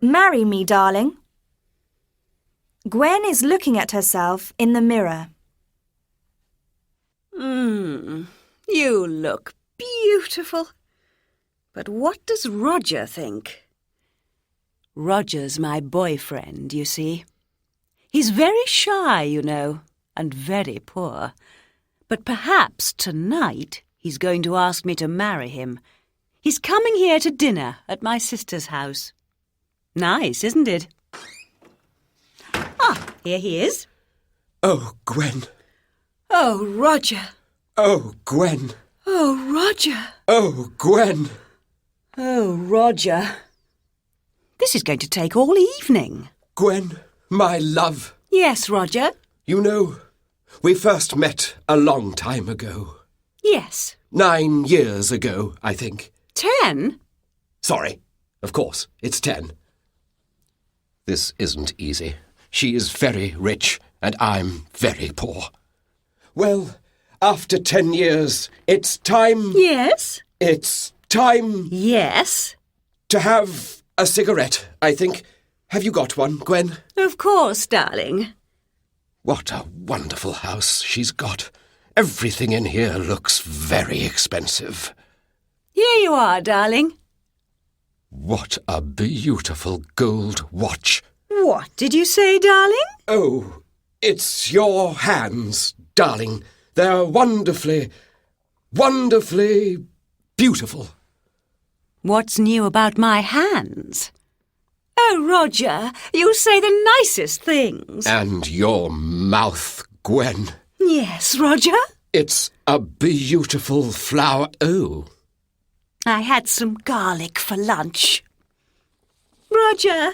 Marry me, darling. Gwen is looking at herself in the mirror. You look beautiful. But what does Roger think? Roger's my boyfriend, you see. He's very shy, you know, and very poor. But perhaps tonight he's going to ask me to marry him. He's coming here to dinner at my sister's house. Nice, isn't it? Ah, here he is. Oh, Gwen. Oh, Roger. Oh, Gwen. Oh, Roger. Oh, Gwen. Oh, Roger. This is going to take all evening. Gwen, my love. Yes, Roger. You know, we first met a long time ago. Yes. 9 years ago, I think. 10? Sorry. Of course, it's 10. This isn't easy. She is very rich, and I'm very poor. Well, after 10 years, it's time... Yes? It's time... Yes? To have a cigarette, I think. Have you got one, Gwen? Of course, darling. What a wonderful house she's got. Everything in here looks very expensive. Here you are, darling. What a beautiful gold watch. What did you say, darling? Oh, it's your hands, darling. They're wonderfully, wonderfully beautiful. What's new about my hands? Oh, Roger, you say the nicest things. And your mouth, Gwen. Yes, Roger? It's a beautiful flower. Oh. I had some garlic for lunch. Roger,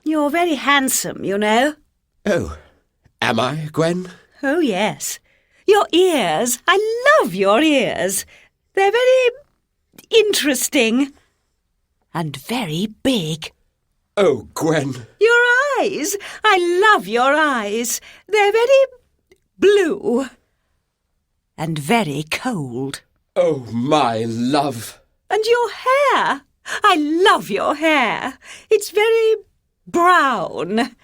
you're very handsome, you know. Oh, am I, Gwen? Oh, yes. Your ears. I love your ears. They're very interesting. And very big. Oh, Gwen. Your eyes. I love your eyes. They're very blue. And very cold. Oh, my love. And your hair. I love your hair. It's very brown.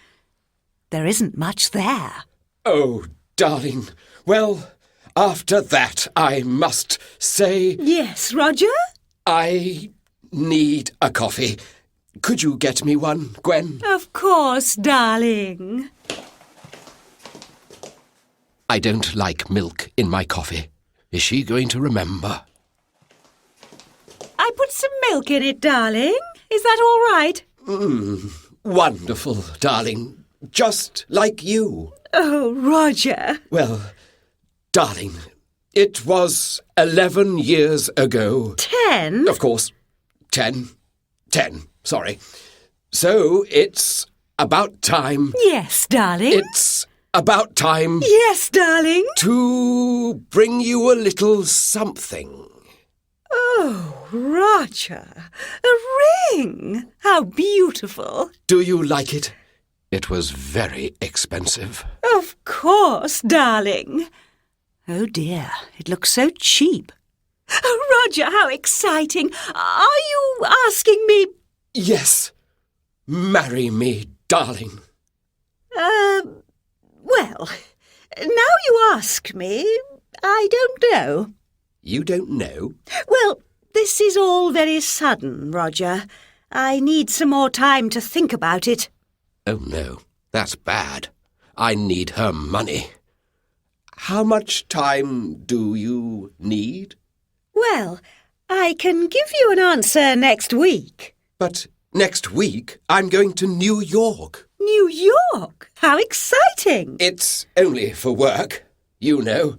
There isn't much there. Oh, darling. Well, after that, I must say... Yes, Roger? I need a coffee. Could you get me one, Gwen? Of course, darling. I don't like milk in my coffee. Is she going to remember? I put some milk in it, darling. Is that all right? Wonderful, darling. Just like you. Oh, Roger. Well, darling, it was 11 years ago. 10? Of course. 10. Sorry. So it's about time. Yes, darling. It's about time Yes, darling. to bring you a little something. Oh, Roger. A ring. How beautiful. Do you like it? It was very expensive. Of course, darling. Oh, dear. It looks so cheap. Oh, Roger, how exciting. Are you asking me... Yes. Marry me, darling. Well, now you ask me, I don't know. You don't know? Well, this is all very sudden, Roger. I need some more time to think about it. Oh, no. That's bad. I need her money. How much time do you need? Well, I can give you an answer next week. But next week I'm going to New York. New York? How exciting! It's only for work, you know.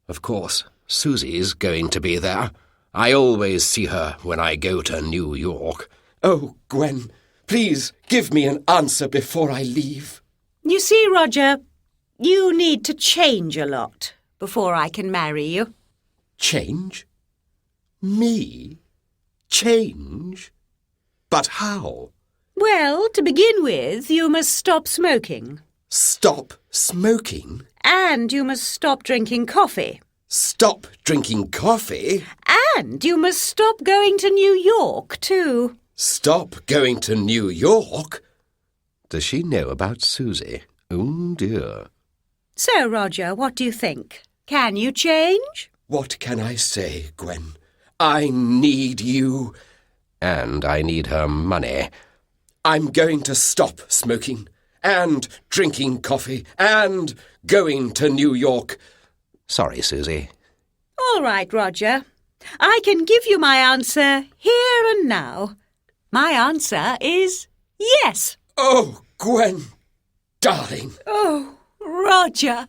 Of course, Susie's going to be there. I always see her when I go to New York. Oh, Gwen, please give me an answer before I leave. You see, Roger, you need to change a lot before I can marry you. Change? Me? Change? But how? Well, to begin with, you must stop smoking. Stop smoking? And you must stop drinking coffee. Stop drinking coffee? And you must stop going to New York, too. Stop going to New York? Does she know about Susie? Oh, dear. So, Roger, what do you think? Can you change? What can I say, Gwen? I need you. And I need her money. I'm going to stop smoking, and drinking coffee, and going to New York. Sorry, Susie. All right, Roger. I can give you my answer here and now. My answer is yes. Oh, Gwen, darling. Oh, Roger.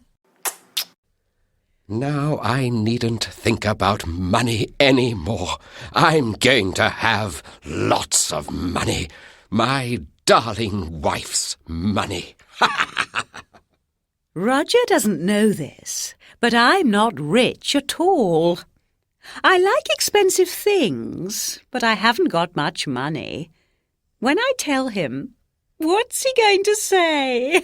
Now I needn't think about money any more. I'm going to have lots of money. My darling wife's money. Roger doesn't know this, but I'm not rich at all. I like expensive things, but I haven't got much money. When I tell him, what's he going to say?